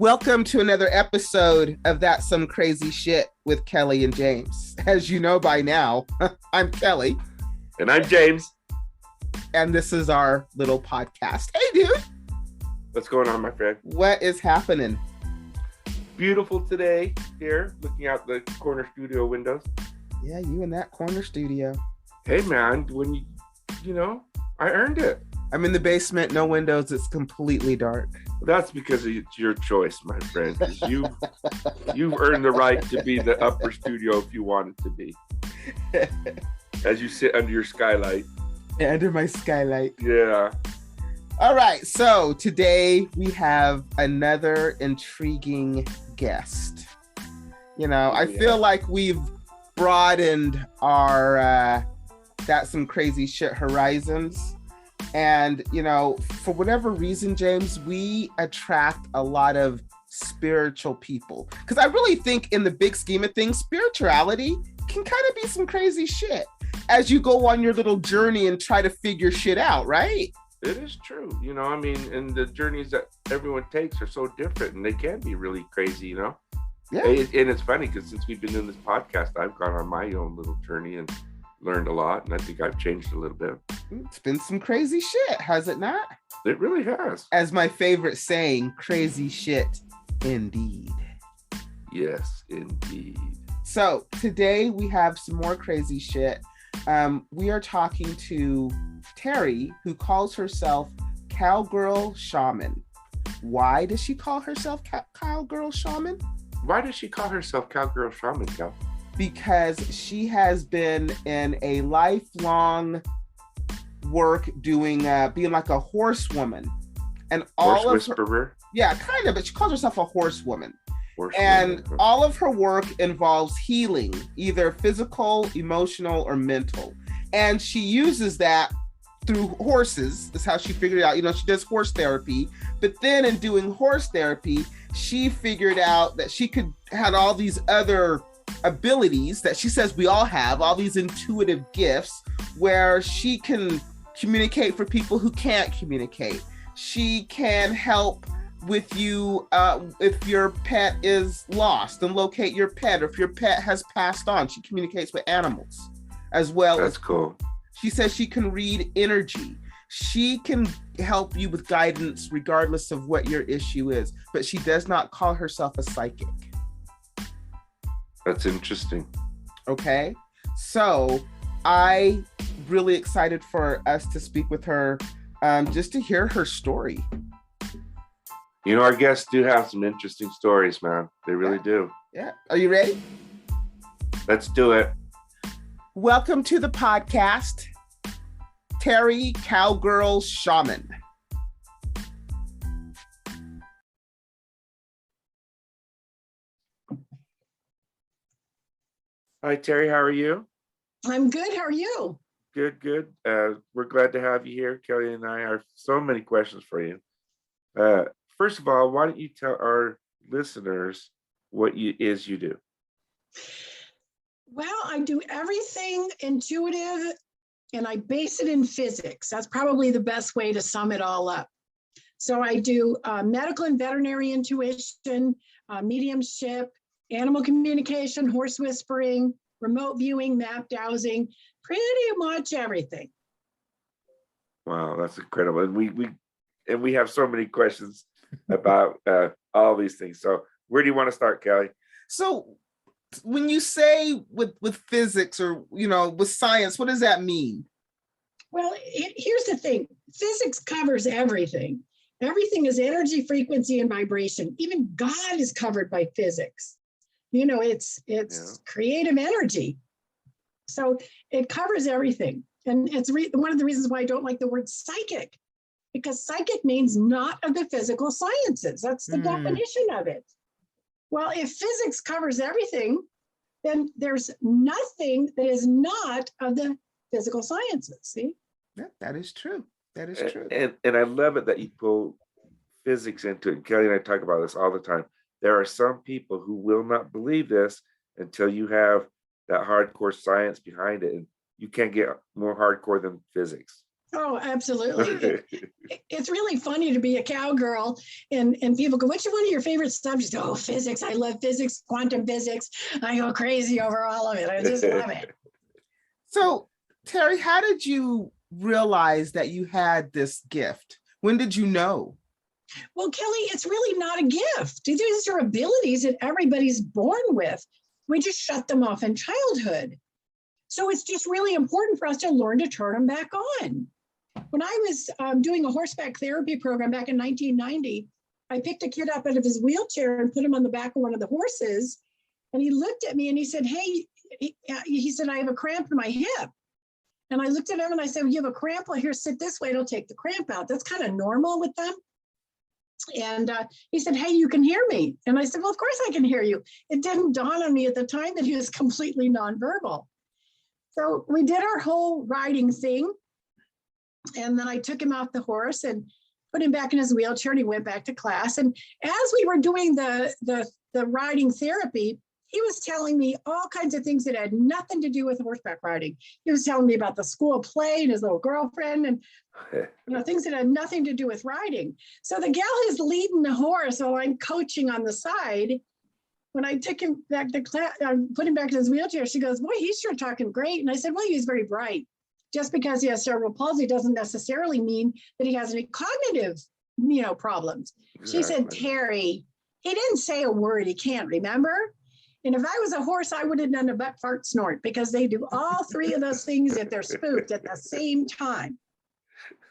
Welcome to another episode of That's Some Crazy Shit with Kelly and James. As you know by now, I'm Kelly. And I'm James. And this is our little podcast. Hey, dude. What's going on, my friend? What is happening? Beautiful today here, looking out the corner studio windows. Yeah, you in that corner studio. Hey, man, when I earned it. I'm in the basement, no windows. It's completely dark. That's because it's your choice, my friend. You've earned the right to be the upper studio if you want it to be. As you sit under your skylight. Yeah, under my skylight. Yeah. All right. So today we have another intriguing guest. I feel like we've broadened our That's Some Crazy Shit horizons. And, for whatever reason, James, we attract a lot of spiritual people. Because I really think in the big scheme of things, spirituality can kind of be some crazy shit as you go on your little journey and try to figure shit out, right? It is true. And the journeys that everyone takes are so different and they can be really crazy, Yeah. And it's funny because since we've been doing this podcast, I've gone on my own little journey and learned a lot, and I think I've changed a little bit. It's been some crazy shit, has it not? It really has. As my favorite saying, crazy shit indeed. Yes, indeed. So today we have some more crazy shit. We are talking to Terri, who calls herself Cowgirl Shaman. Why does she call herself Cowgirl Shaman? Why does she call herself Cowgirl Shaman, Cal? Because she has been in a lifelong work doing being like a horsewoman, and horse whisperer. Kind of, but she calls herself a horsewoman. All of her work involves healing, either physical, emotional, or mental, and she uses that through horses. That's how she figured it out. She does horse therapy, but then in doing horse therapy, she figured out that she had all these other abilities that she says we all have, all these intuitive gifts where she can communicate for people who can't communicate. She can help with you if your pet is lost and locate your pet, or if your pet has passed on. She communicates with animals as well. That's cool. She says she can read energy. She can help you with guidance regardless of what your issue is, but she does not call herself a psychic. That's interesting. Okay. So I really excited for us to speak with her, just to hear her story. Our guests do have some interesting stories, man. They really do. Yeah. Are you ready? Let's do it. Welcome to the podcast, Terri Cowgirl Shaman. Hi, Terri. How are you? I'm good. How are you? Good. We're glad to have you here. Kelly and I have so many questions for you. First of all, why don't you tell our listeners what you do? Well, I do everything intuitive, and I base it in physics. That's probably the best way to sum it all up. So I do medical and veterinary intuition, mediumship, animal communication, horse whispering, remote viewing, map dowsing, pretty much everything. Wow, that's incredible. And we have so many questions about all these things. So where do you want to start, Kelly? So when you say with physics or, with science, what does that mean? Well, here's the thing. Physics covers everything. Everything is energy, frequency, and vibration. Even God is covered by physics. It's creative energy. So it covers everything. And it's one of the reasons why I don't like the word psychic, because psychic means not of the physical sciences. That's the definition of it. Well, if physics covers everything, then there's nothing that is not of the physical sciences. See? Yeah, that is true. That is true. And I love it that you pull physics into it. Kelly and I talk about this all the time. There are some people who will not believe this until you have that hardcore science behind it. And you can't get more hardcore than physics. Oh, absolutely. It's really funny to be a cowgirl and people go, which one of your favorite subjects? Oh, physics. I love physics, quantum physics. I go crazy over all of it. I just love it. So, Terri, how did you realize that you had this gift? When did you know? Well, Kelly, it's really not a gift. These are abilities that everybody's born with. We just shut them off in childhood. So it's just really important for us to learn to turn them back on. When I was doing a horseback therapy program back in 1990, I picked a kid up out of his wheelchair and put him on the back of one of the horses. And he looked at me and he said, hey, he said, I have a cramp in my hip. And I looked at him and I said, well, you have a cramp? Well, here, sit this way. It'll take the cramp out. That's kind of normal with them. And he said, hey, you can hear me. And I said, well, of course I can hear you. It didn't dawn on me at the time that he was completely nonverbal. So we did our whole riding thing. And then I took him off the horse and put him back in his wheelchair and he went back to class. And as we were doing the riding therapy, he was telling me all kinds of things that had nothing to do with horseback riding. He was telling me about the school play and his little girlfriend and things that had nothing to do with riding. So the gal is leading the horse while I'm coaching on the side. When I took him back to class, put him back in his wheelchair, she goes, boy, he's sure talking great. And I said, well, he's very bright. Just because he has cerebral palsy doesn't necessarily mean that he has any cognitive, problems. Exactly. She said, Terri, he didn't say a word. He can't remember. And if I was a horse, I would have done a butt fart snort because they do all three of those things if they're spooked at the same time.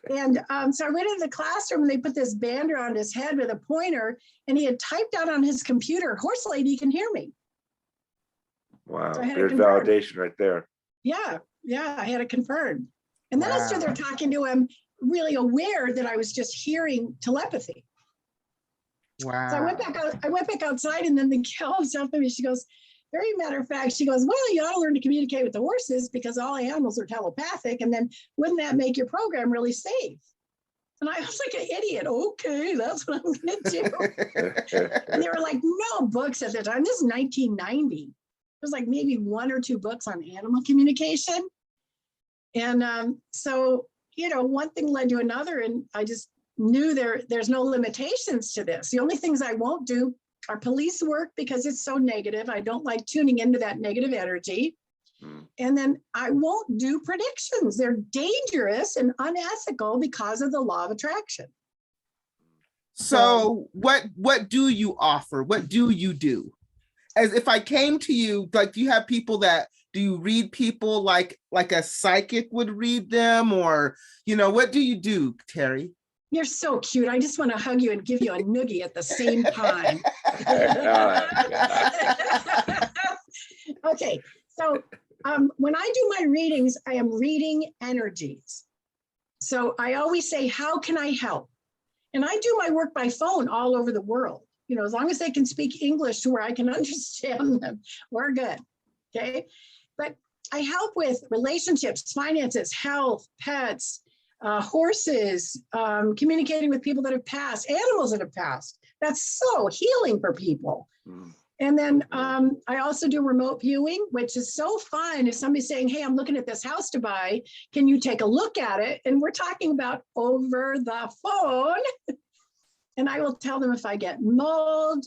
And so I went into the classroom and they put this band around his head with a pointer and he had typed out on his computer, horse lady can hear me. Wow, so there's validation right there. Yeah, I had it confirmed. And then I stood there talking to him, really aware that I was just hearing telepathy. Wow. So I went back outside and then the gal stopped me. She goes, very matter of fact, she goes, well, you ought to learn to communicate with the horses because all animals are telepathic. And then wouldn't that make your program really safe? And I was like an idiot. Okay, that's what I'm going to do. And they were like, no books at the time. This is 1990. There's like maybe one or two books on animal communication. And so, one thing led to another. And I just knew there's no limitations to this. The only things I won't do are police work because it's so negative. I don't like tuning into that negative energy. And then I won't do predictions. They're dangerous and unethical because of the law of attraction. So what do you offer? What do you do? As if I came to you, like, do you have people do you read people like a psychic would read them? Or, what do you do, Terri? You're so cute. I just want to hug you and give you a noogie at the same time. Okay, so when I do my readings, I am reading energies. So I always say, how can I help? And I do my work by phone all over the world. As long as they can speak English to where I can understand them, we're good, okay? But I help with relationships, finances, health, pets, horses, communicating with people that have passed, animals that have passed. That's so healing for people. And then I also do remote viewing, which is so fun. If somebody's saying, hey, I'm looking at this house to buy, can you take a look at it? And we're talking about over the phone. And I will tell them if I get mold,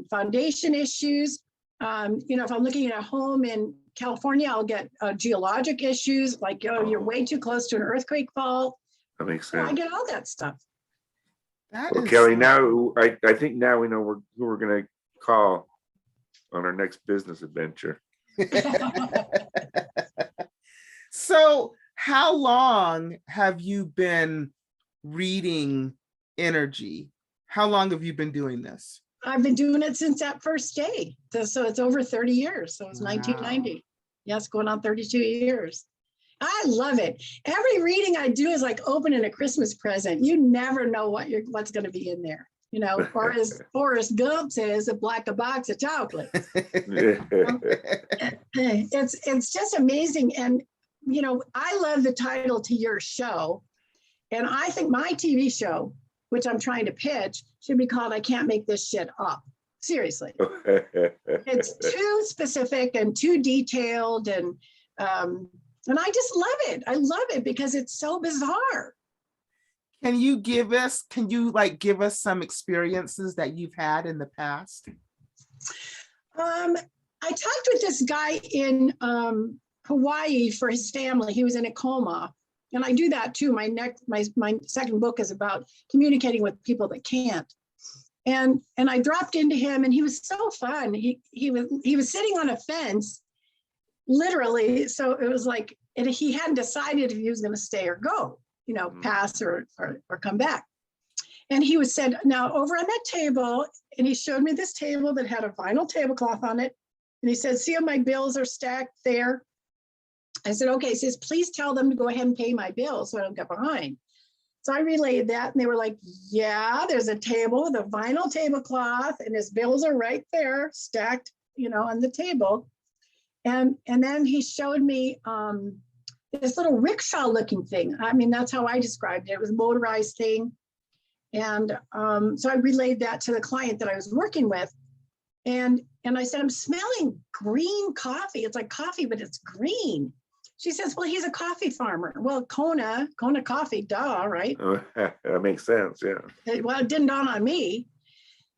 foundation issues. If I'm looking at a home in California, I'll get geologic issues, like you're way too close to an earthquake fault. That makes sense. I get all that stuff. Well, Kelly, now I think now we know who we're going to call on our next business adventure. So how long have you been reading energy? How long have you been doing this? I've been doing it since that first day. So it's over 30 years. So it's 1990. Yes, going on 32 years. I love it. Every reading I do is like opening a Christmas present. You never know what's going to be in there. Or as Forrest Gump says, a box of chocolate. It's just amazing. And, I love the title to your show. And I think my TV show, which I'm trying to pitch, should be called I Can't Make This Shit Up. Seriously. It's too specific and too detailed. And And I just love it. I love it because it's so bizarre. Can you give us some experiences that you've had in the past? I talked with this guy in Hawaii for his family. He was in a coma. And I do that too. My second book is about communicating with people that can't. And I dropped into him, and he was so fun. He was sitting on a fence, literally. So it was like, and he hadn't decided if he was going to stay or go, pass or come back. And he said, now over on that table, and he showed me this table that had a vinyl tablecloth on it. And he said, see how my bills are stacked there? I said, okay. He says, please tell them to go ahead and pay my bills so I don't get behind. So I relayed that, and they were like, yeah, there's a table with a vinyl tablecloth, and his bills are right there, stacked, on the table. And then he showed me this little rickshaw looking thing. I mean, that's how I described it. It was a motorized thing. And so I relayed that to the client that I was working with. And I said, I'm smelling green coffee. It's like coffee, but it's green. She says, well, he's a coffee farmer. Well, Kona coffee, duh, right? That makes sense, yeah. Well, it didn't dawn on me.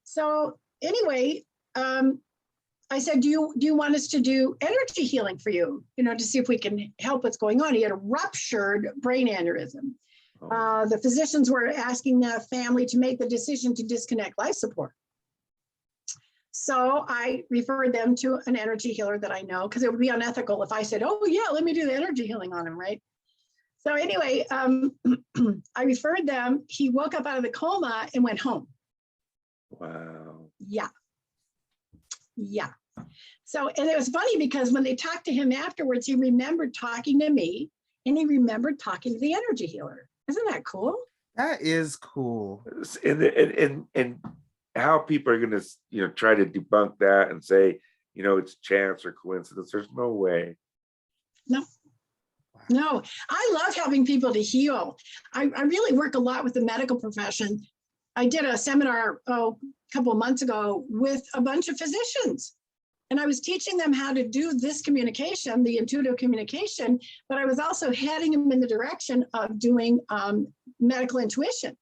So anyway, I said, do you want us to do energy healing for you, to see if we can help what's going on? He had a ruptured brain aneurysm. Oh. The physicians were asking the family to make the decision to disconnect life support. So I referred them to an energy healer that I know, because it would be unethical if I said, oh yeah, let me do the energy healing on him, right? So anyway, I referred them. He woke up out of the coma and went home. Wow. Yeah. So, and it was funny because when they talked to him afterwards, he remembered talking to me, and he remembered talking to the energy healer. Isn't that cool? That is cool. And how people are going to, try to debunk that and say, it's chance or coincidence. There's no way. No, I love helping people to heal. I really work a lot with the medical profession. I did a seminar a couple of months ago with a bunch of physicians, and I was teaching them how to do this communication, the intuitive communication, but I was also heading them in the direction of doing medical intuition.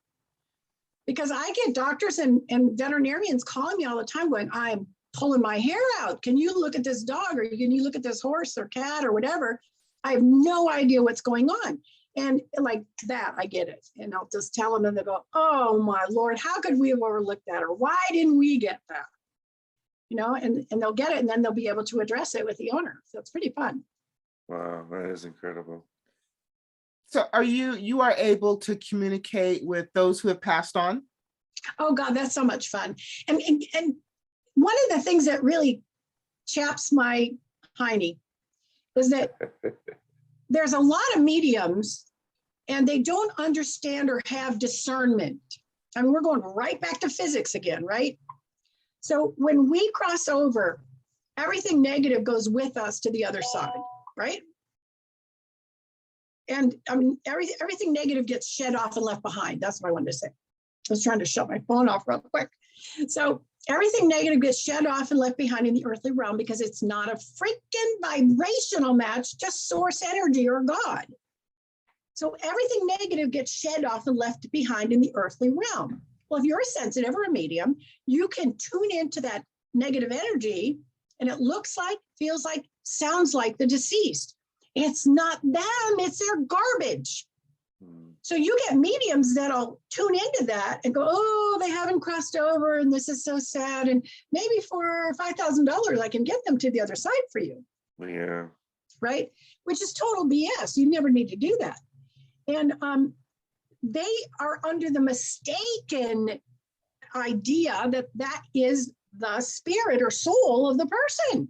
Because I get doctors and veterinarians calling me all the time going, I'm pulling my hair out. Can you look at this dog, or can you look at this horse or cat or whatever? I have no idea what's going on. And like that, I get it. And I'll just tell them, and they go, oh my Lord, how could we have overlooked that? Or why didn't we get that? And they'll get it, and then they'll be able to address it with the owner. So it's pretty fun. Wow, that is incredible. So you are able to communicate with those who have passed on? Oh God, that's so much fun. And one of the things that really chaps my hiney is that there's a lot of mediums, and they don't understand or have discernment. I mean, we're going right back to physics again, right? So when we cross over, everything negative goes with us to the other side, right? And I mean, everything negative gets shed off and left behind. That's what I wanted to say. I was trying to shut my phone off real quick. So everything negative gets shed off and left behind in the earthly realm, because it's not a freaking vibrational match, just source energy or God. So everything negative gets shed off and left behind in the earthly realm. Well, if you're a sensitive or a medium, you can tune into that negative energy, and it looks like, feels like, sounds like the deceased. It's not them, it's their garbage. So you get mediums that'll tune into that and go, oh, they haven't crossed over, and this is so sad. And maybe for $5,000, I can get them to the other side for you. Yeah. Right? Which is total BS. You never need to do that. And they are under the mistaken idea that that is the spirit or soul of the person.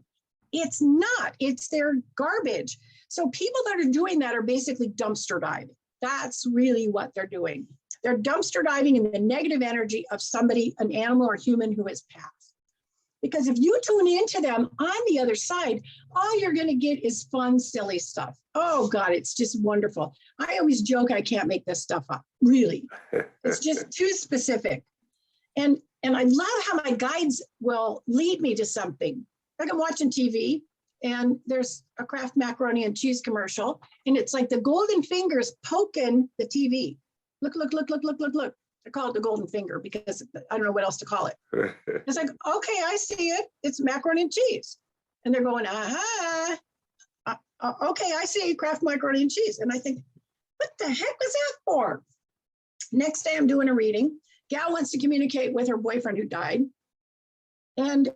It's not, it's their garbage. So people that are doing that are basically dumpster diving. That's really what they're doing. They're dumpster diving in the negative energy of somebody, an animal or human who has passed. Because if you tune into them on the other side, all you're going to get is fun, silly stuff. Oh God, it's just wonderful. I always joke I can't make this stuff up, really. It's just too specific. And I love how my guides will lead me to something. Like I'm watching TV, and there's a Kraft macaroni and cheese commercial, and it's like the golden fingers poking the TV. Look, look, look, look, look, look, look. I call it the golden finger because I don't know what else to call it. It's like, okay, I see it. It's macaroni and cheese. And they're going, aha. Okay, I see Kraft macaroni and cheese. And I think, what the heck was that for? Next day, I'm doing a reading. Gal wants to communicate with her boyfriend who died. And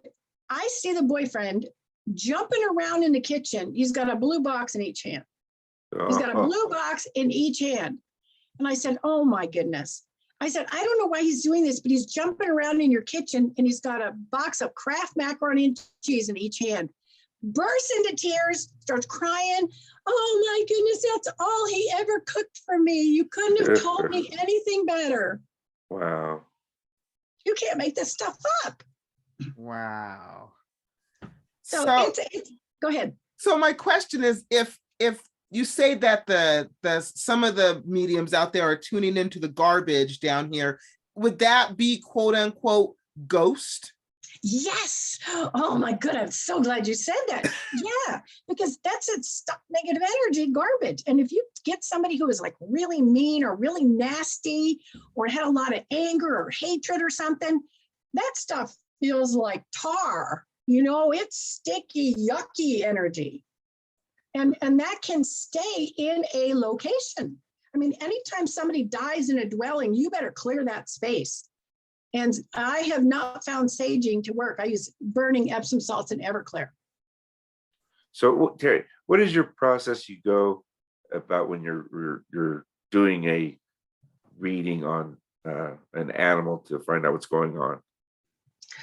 I see the boyfriend jumping around in the kitchen. He's got a blue box in each hand. He's got a blue box in each hand. And I said, oh my goodness. I said, I don't know why he's doing this, but he's jumping around in your kitchen and he's got a box of Kraft macaroni and cheese in each hand. Bursts into tears, starts crying. Oh my goodness, that's all he ever cooked for me. You couldn't have told me anything better. Wow. You can't make this stuff up. Wow. So it's go ahead. So my question is, if you say that the some of the mediums out there are tuning into the garbage down here, would that be quote unquote ghost? Yes. Oh my God. I'm so glad you said that. Yeah, because that's it. Stuck negative energy, garbage. And if you get somebody who is like really mean or really nasty or had a lot of anger or hatred or something, that stuff feels like tar. You know, it's sticky, yucky energy. And that can stay in a location. I mean, anytime somebody dies in a dwelling, you better clear that space. And I have not found saging to work. I use burning Epsom salts and Everclear. So, Terri, what is your process you go about when you're doing a reading on an animal to find out what's going on?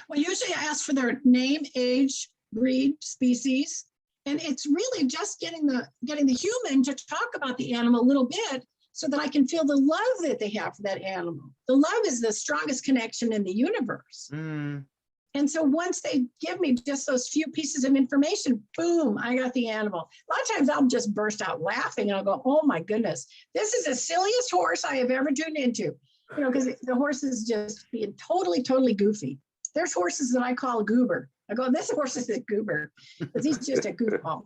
Well, usually I ask for their name, age, breed, species, and it's really just getting the human to talk about the animal a little bit, so that I can feel the love that they have for that animal. The love is the strongest connection in the universe. Mm. And so once they give me just those few pieces of information, boom, I got the animal. A lot of times I'll just burst out laughing and I'll go, oh my goodness, this is the silliest horse I have ever tuned into. You know, because the horse is just being totally, totally goofy. There's horses that I call a goober. I go, this horse is a goober, because he's just a goofball.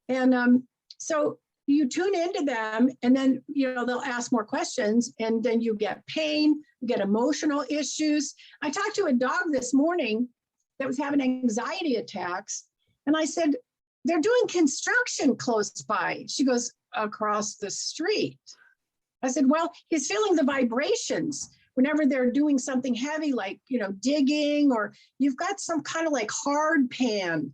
And so you tune into them, and then, you know, they'll ask more questions, and then you get pain, you get emotional issues. I talked to a dog this morning that was having anxiety attacks, and I said, they're doing construction close by. She goes, across the street. I said, well, he's feeling the vibrations whenever they're doing something heavy, like, you know, digging, or you've got some kind of like hard pan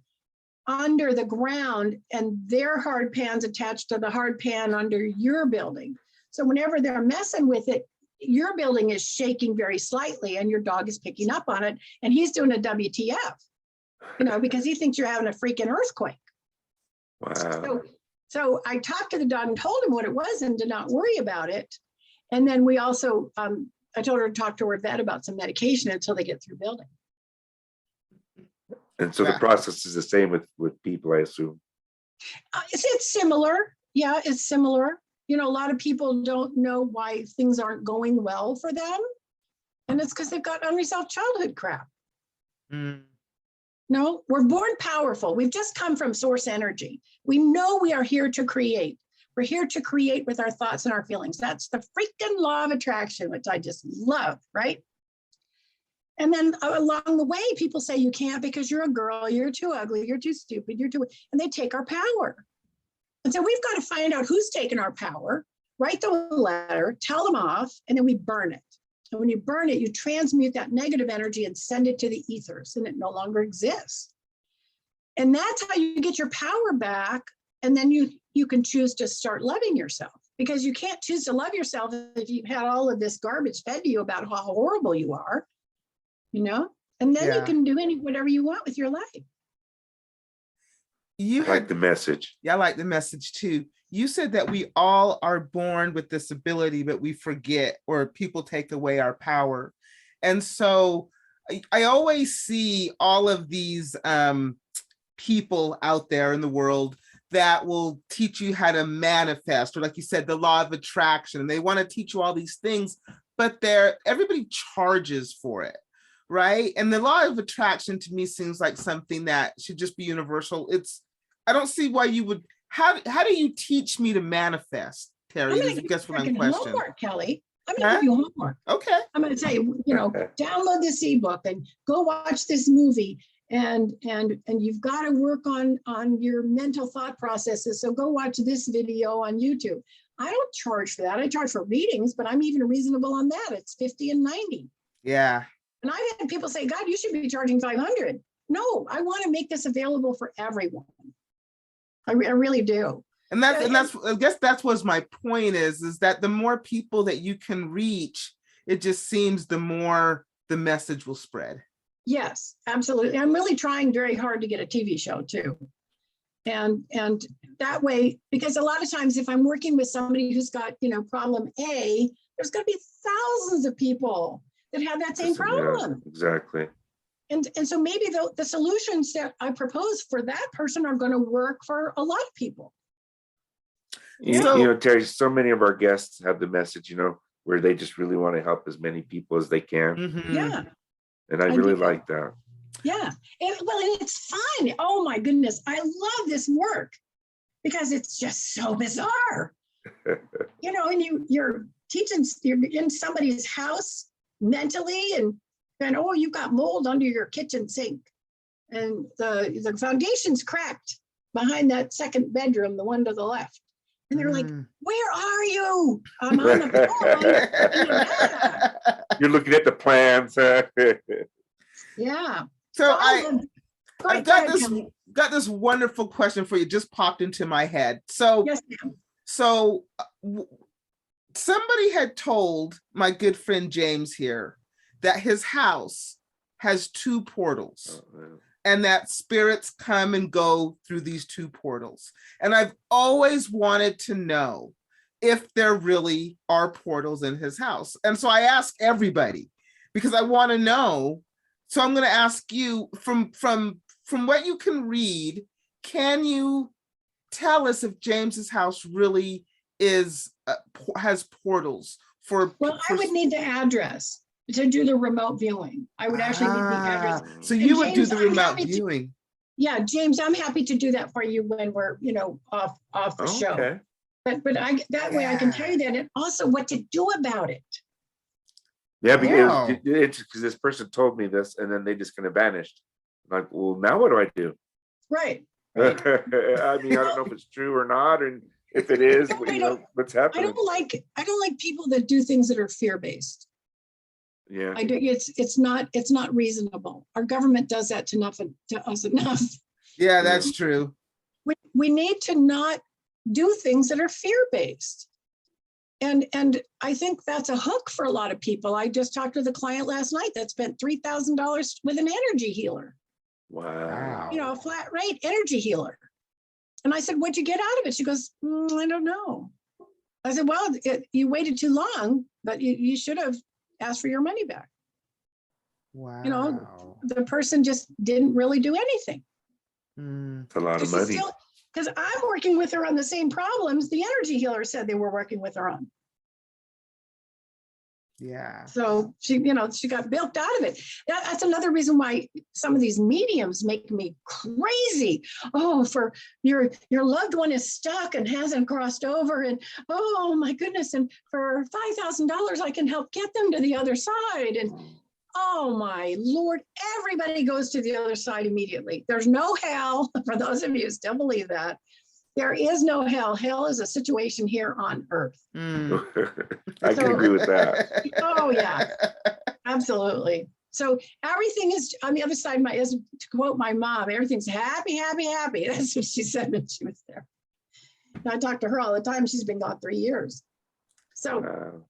under the ground, and their hard pan's attached to the hard pan under your building. So whenever they're messing with it, your building is shaking very slightly, and your dog is picking up on it, and he's doing a WTF, you know, because he thinks you're having a freaking earthquake. Wow. So I talked to the dog and told him what it was and to not worry about it. And then we also, I told her to talk to her vet about some medication until they get through building. And so the process is the same with people, I assume. It's similar. Yeah, it's similar. You know, a lot of people don't know why things aren't going well for them. And it's because they've got unresolved childhood crap. Mm. No, we're born powerful. We've just come from source energy. We know we are here to create. We're here to create with our thoughts and our feelings. That's the freaking law of attraction, which I just love, right? And then along the way, people say you can't because you're a girl, you're too ugly, you're too stupid, and they take our power. And so we've got to find out who's taking our power, write the letter, tell them off, and then we burn it. And when you burn it, you transmute that negative energy and send it to the ethers, and it no longer exists. And that's how you get your power back. And then you can choose to start loving yourself, because you can't choose to love yourself if you've had all of this garbage fed to you about how horrible you are. You know, and then you can do whatever you want with your life. I like the message. Yeah, I like the message too. You said that we all are born with this ability, but we forget, or people take away our power. And so I always see all of these people out there in the world that will teach you how to manifest, or like you said, the law of attraction. And they want to teach you all these things, but everybody charges for it. Right. And the law of attraction to me seems like something that should just be universal. I don't see why you would. How do you teach me to manifest, Terri? I'm going to guess what I'm questioning. Homework, Kelly. I'm going to give you homework. Okay. I'm going to tell you, download this ebook and go watch this movie, and you've got to work on your mental thought processes. So go watch this video on YouTube. I don't charge for that. I charge for readings, but I'm even reasonable on that. It's 50 and 90. Yeah. And I've had people say, God, you should be charging 500. No, I want to make this available for everyone. I really do. And that's I guess that's what my point is that the more people that you can reach, it just seems the more the message will spread. Yes, absolutely. I'm really trying very hard to get a TV show too. And that way, because a lot of times if I'm working with somebody who's got, problem A, there's going to be thousands of people that have that same problem. Yeah, exactly. And so maybe the solutions that I propose for that person are going to work for a lot of people. Terri, so many of our guests have the message, where they just really want to help as many people as they can. Mm-hmm. Yeah. And I really like that. Yeah. And it's fun. Oh my goodness. I love this work because it's just so bizarre. And you're teaching, you're in somebody's house mentally and oh, you've got mold under your kitchen sink. And the foundation's cracked behind that second bedroom, the one to the left. And they're like, where are you? I'm on the phone. You're looking at the plans. Yeah. So I've got this wonderful question for you. Just popped into my head. So, yes, ma'am. So somebody had told my good friend James here that his house has 2 portals. And that spirits come and go through these 2 portals. And I've always wanted to know if there really are portals in his house. And so I ask everybody because I want to know. So I'm going to ask you from what you can read, can you tell us if James's house really has portals for? Well, I would need the address to do the remote viewing. I would actually need the address. So you would do the remote viewing. Yeah, James, I'm happy to do that for you when we're, off the show. But that way I can tell you that, and also what to do about it. Yeah, because this person told me this, and then they just kind of vanished. I'm like, well, now what do I do? Right. I mean, I don't know if it's true or not, and if it is, what's happening. I don't like people that do things that are fear-based. Yeah, I do. It's not reasonable. Our government does that to us enough. Yeah, that's true. We need to not do things that are fear-based. And I think that's a hook for a lot of people. I just talked to the client last night that spent $3,000 with an energy healer. Wow. A flat rate energy healer. And I said, what'd you get out of it? She goes, I don't know. I said, well, you waited too long, but you should have asked for your money back. Wow. The person just didn't really do anything. It's a lot of money. Because I'm working with her on the same problems the energy healer said they were working with her on. Yeah. So she got bilked out of it. That's another reason why some of these mediums make me crazy. Oh, for your loved one is stuck and hasn't crossed over, and oh my goodness, and for $5,000 I can help get them to the other side. And oh my Lord, everybody goes to the other side immediately. There's no hell. For those of you who still believe that, there is no hell. Hell is a situation here on earth. I can agree with that. Oh yeah, absolutely. So everything is on the other side. To quote my mom, everything's happy, happy, happy. That's what she said when she was there. And I talk to her all the time. She's been gone 3 years. So,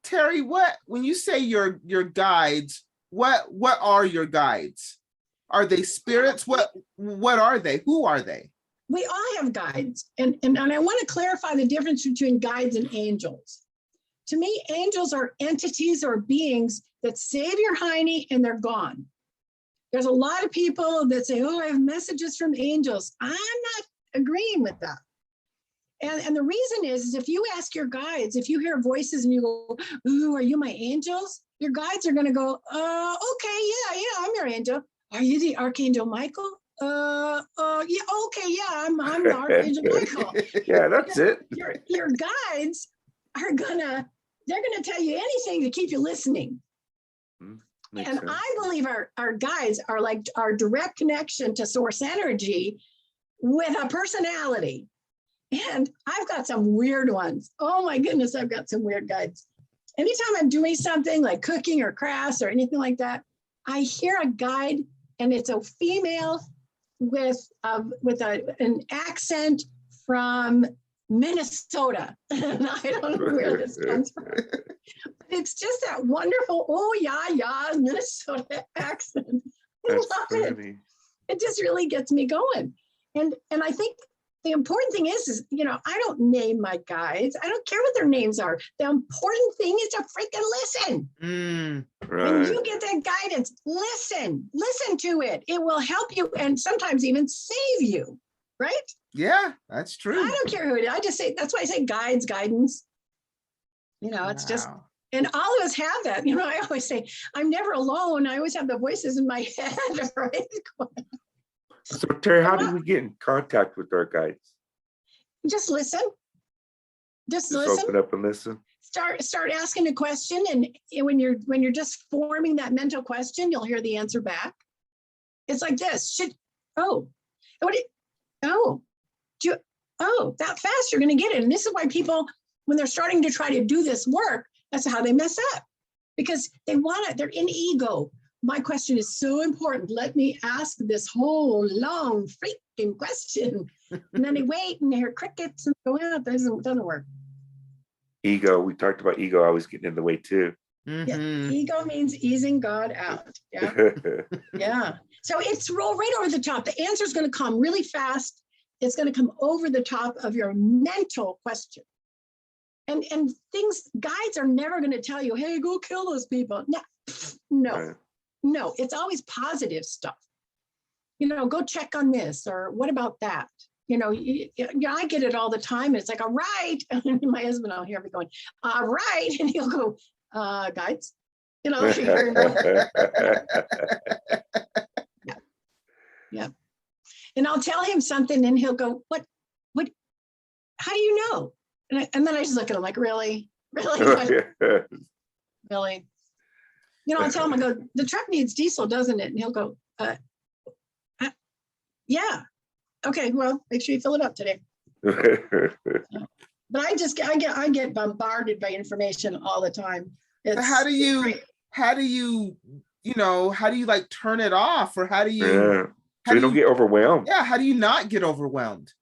Terri, when you say your guides, what are your guides? Are they spirits? What are they? Who are they? We all have guides. And I want to clarify the difference between guides and angels. To me, angels are entities or beings that save your hiney and they're gone. There's a lot of people that say, oh, I have messages from angels. I'm not agreeing with that. And the reason is if you ask your guides, if you hear voices and you go, ooh, are you my angels? Your guides are going to go, okay, yeah, I'm your angel. Are you the Archangel Michael? yeah, okay, yeah, I'm the Archangel Michael. Yeah, that's it. Your guides are they're gonna tell you anything to keep you listening. Makes and sense. I believe our guides are like our direct connection to source energy with a personality. And I've got some weird ones. Oh my goodness, I've got some weird guides. Anytime I'm doing something like cooking or crafts or anything like that, I hear a guide, and it's a female with an accent from Minnesota. And I don't know where this comes from. It's just that wonderful, oh yeah, Minnesota accent. I love it. It just really gets me going. And I think the important thing is, I don't name my guides. I don't care what their names are. The important thing is to freaking listen. Right. When you get that guidance, listen to it. It will help you and sometimes even save you, right? Yeah, that's true. I don't care who it is. I just say, that's why I say guides, guidance. It's just, and all of us have that. I always say, I'm never alone. I always have the voices in my head, right? So Terri, how do we get in contact with our guides? Just listen. Just listen. Open up and listen. Start asking a question, and when you're just forming that mental question, you'll hear the answer back. It's like this. That fast, you're going to get it. And this is why people, when they're starting to try to do this work, that's how they mess up, because they want it. They're in ego. My question is so important. Let me ask this whole long freaking question. And then they wait and they hear crickets and go out. It doesn't work. Ego. We talked about ego always getting in the way too. Yeah. Ego means easing God out. Yeah. Yeah. So it's roll right over the top. The answer is going to come really fast. It's going to come over the top of your mental question. And guides are never going to tell you, hey, go kill those people. No. Right. No, it's always positive stuff. Go check on this, or what about that? I get it all the time. And it's like, all right. And my husband will hear me going, all right. And he'll go, guides, Yeah. And I'll tell him something and he'll go, what, how do you know? And then I just look at him like, really? Really? I'll tell him, I go, the truck needs diesel, doesn't it? And he'll go, yeah. Okay, well, make sure you fill it up today. But I get bombarded by information all the time. How do you like turn it off, or how do you so you don't get overwhelmed? Yeah, how do you not get overwhelmed?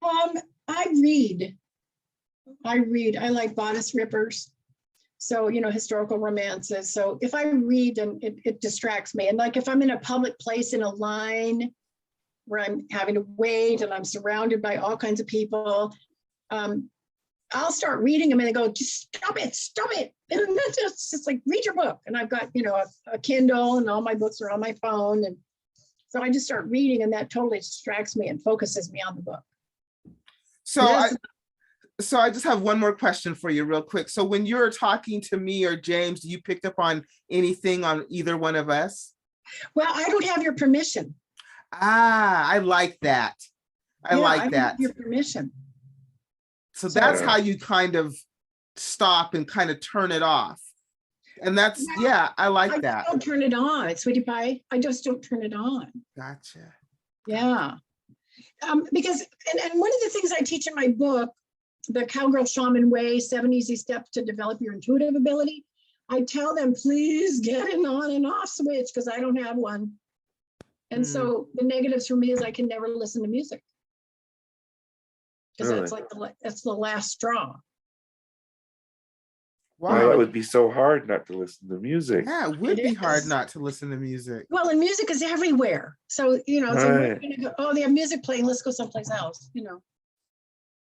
I read. I like bodice rippers. So, historical romances. So if I read, and it distracts me. And like if I'm in a public place in a line where I'm having to wait and I'm surrounded by all kinds of people, I'll start reading them and they go, just stop it. And it's just like, read your book. And I've got, a Kindle, and all my books are on my phone. And so I just start reading, and that totally distracts me and focuses me on the book. So I just have one more question for you real quick. So when you're talking to me or James, do you pick up on anything on either one of us? Well, I don't have your permission. I like that. I like that. Your permission. So that's how you kind of stop and kind of turn it off. And that's, I like that. I don't turn it on, sweetie pie. I just don't turn it on. Gotcha. Yeah. Because, and one of the things I teach in my book, the Cowgirl Shaman Way, 7 Easy Steps to Develop Your Intuitive Ability, I tell them, please get an on and off switch, because I don't have one. And so the negatives for me is I can never listen to music. Because that's like that's the last straw. Wow, that would be so hard not to listen to music. Yeah, it would be hard not to listen to music. Well, and music is everywhere. So, so we're gonna go, oh, they have music playing, let's go someplace else,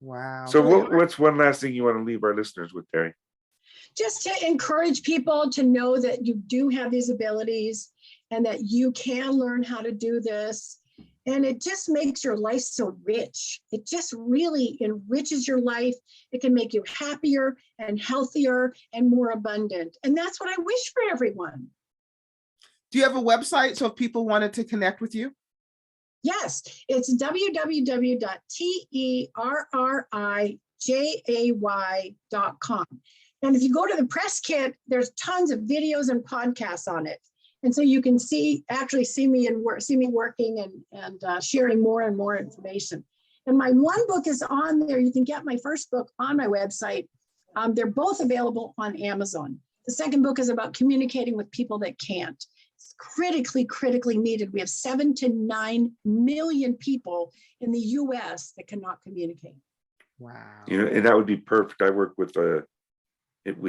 Wow. So what's one last thing you want to leave our listeners with, Terri? Just to encourage people to know that you do have these abilities and that you can learn how to do this. And it just makes your life so rich. It just really enriches your life. It can make you happier and healthier and more abundant. And that's what I wish for everyone. Do you have a website so if people wanted to connect with you? Yes, it's www.terrijay.com. And if you go to the press kit, there's tons of videos and podcasts on it. And so you can see me working and sharing more and more information. And my one book is on there. You can get my first book on my website. They're both available on Amazon. The second book is about communicating with people that can't. It's critically needed. We have 7 to 9 million people in the US that cannot communicate. Wow. And that would be perfect. I work with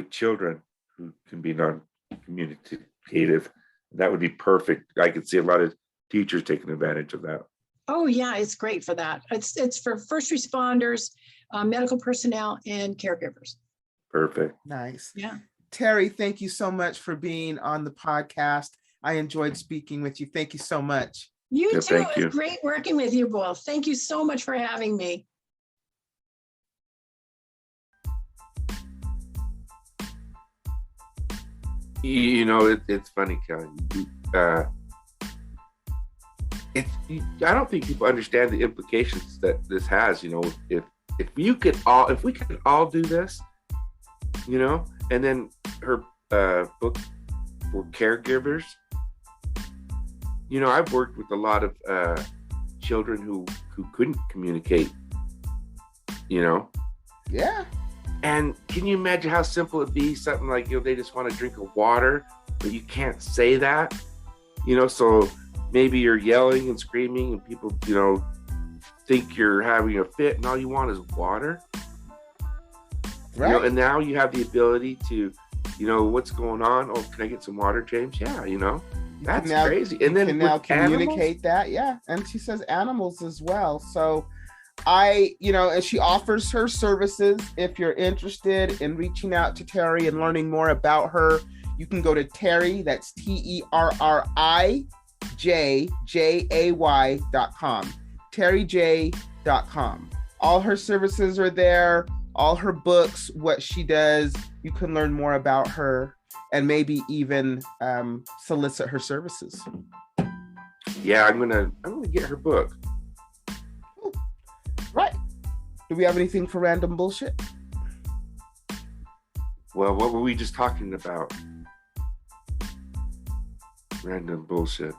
children who can be non-communicative. That would be perfect. I could see a lot of teachers taking advantage of that. Oh yeah, it's great for that. It's for first responders, medical personnel, and caregivers. Perfect. Nice. Yeah. Terri, thank you so much for being on the podcast. I enjoyed speaking with you. Thank you so much. You too. It was great working with you both. Thank you so much for having me. It's funny, Kelly. I don't think people understand the implications that this has. If we could all do this, and then her book for caregivers. I've worked with a lot of children who couldn't communicate. Yeah. And can you imagine how simple it'd be? Something like, they just want to drink of water, but you can't say that. So maybe you're yelling and screaming and people, think you're having a fit and all you want is water. Right. And now you have the ability to, what's going on? Oh, can I get some water, James? Yeah, that's crazy. And then can now communicate that. Yeah. And she says animals as well. So and she offers her services. If you're interested in reaching out to Terri and learning more about her, you can go to Terri, that's TerriJay.com, TerriJ.com. All her services are there, all her books, what she does. You can learn more about her and maybe even solicit her services. Yeah, I'm gonna get her book. Right. Do we have anything for random bullshit? Well, what were we just talking about? Random bullshit.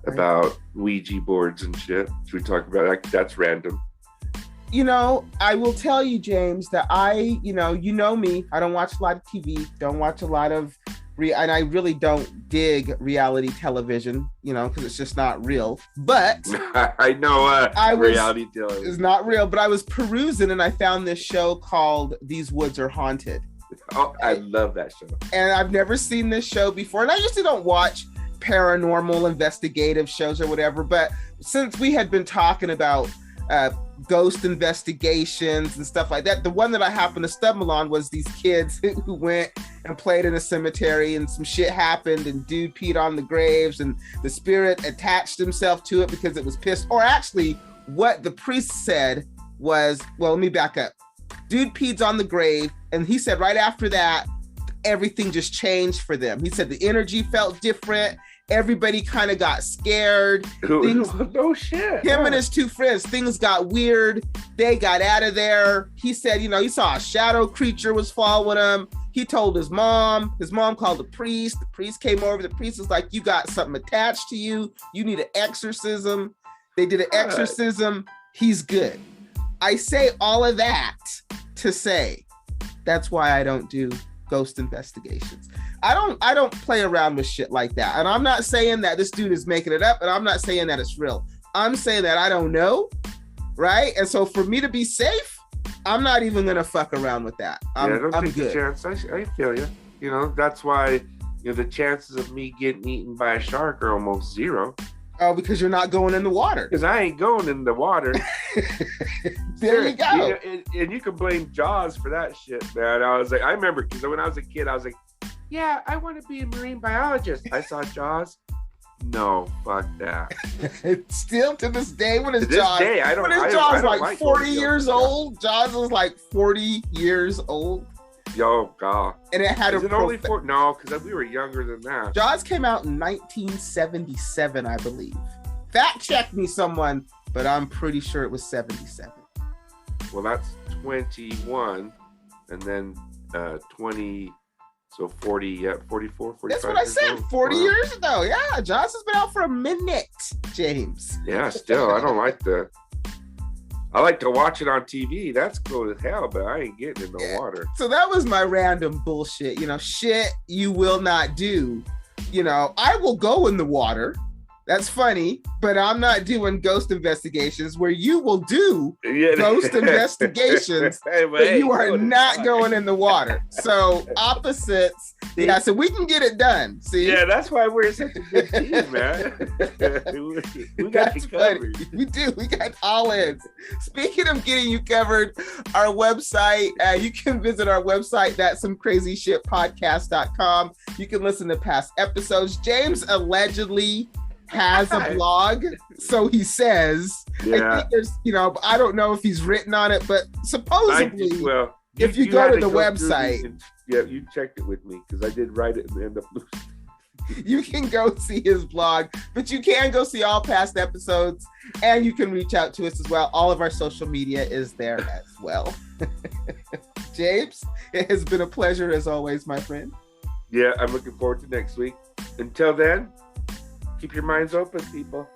About Ouija boards and shit. Should we talk about that? That's random. I will tell you, James, that you know me. I don't watch a lot of TV, don't watch a lot of and I really don't dig reality television, because it's just not real. But I know reality television is not real. But I was perusing and I found this show called These Woods Are Haunted. Oh, I love that show. And I've never seen this show before. And I usually don't watch paranormal investigative shows or whatever. But since we had been talking about ghost investigations and stuff like that, the one that I happened to stumble on was these kids who went and played in a cemetery and some shit happened and dude peed on the graves and the spirit attached himself to it because it was pissed. Or actually what the priest said was, well, let me back up. Dude peed on the grave and he said right after that everything just changed for them. He said the energy felt different. Everybody kind of got scared. No shit. Him and his two friends, things got weird. They got out of there. He said, he saw a shadow creature was following him. He told his mom. His mom called the priest. The priest came over. The priest was like, you got something attached to you. You need an exorcism. They did an exorcism. He's good. I say all of that to say that's why I don't do ghost investigations. I don't play around with shit like that. And I'm not saying that this dude is making it up, and I'm not saying that it's real. I'm saying that I don't know, right? And so for me to be safe, I'm not even gonna fuck around with that. I'm take good. The chance. I feel you. That's why the chances of me getting eaten by a shark are almost zero. Oh, because you're not going in the water. Because I ain't going in the water. There you go. And you can blame Jaws for that shit, man. I remember because when I was a kid, I was like, yeah, I want to be a marine biologist. I saw Jaws. No, fuck that. Still to this day, when is Jaws? When is Jaws like 40 years old? Jaws was like 40 years old. Yo, God. And it had only no, because we were younger than that. Jaws came out in 1977, I believe. Fact check me, someone, but I'm pretty sure it was 77. Well, that's 21, and then 20, so 40, yeah, 44, 45. That's what I said, 40 years ago. Yeah, Johnson's been out for a minute, James. Yeah, still, I don't like I like to watch it on TV. That's cool as hell, but I ain't getting in the water. So that was my random bullshit. Shit you will not do. I will go in the water. That's funny, but I'm not doing ghost investigations where you will do ghost investigations, but you are not going in the water. So opposites. Yeah, so we can get it done. See? Yeah, that's why we're such a good team, man. we got you covered. Funny. We do. We got all ends. Speaking of getting you covered, our website, you can visit our website, that's somecrazyshitpodcast.com. You can listen to past episodes. James allegedly has a blog, so he says. Yeah. I think there's, I don't know if he's written on it, but supposedly, if you go to the website, you checked it with me because I did write it and end up losing. You can go see his blog, but you can go see all past episodes, and you can reach out to us as well. All of our social media is there as well. James, it has been a pleasure as always, my friend. Yeah, I'm looking forward to next week. Until then, keep your minds open, people.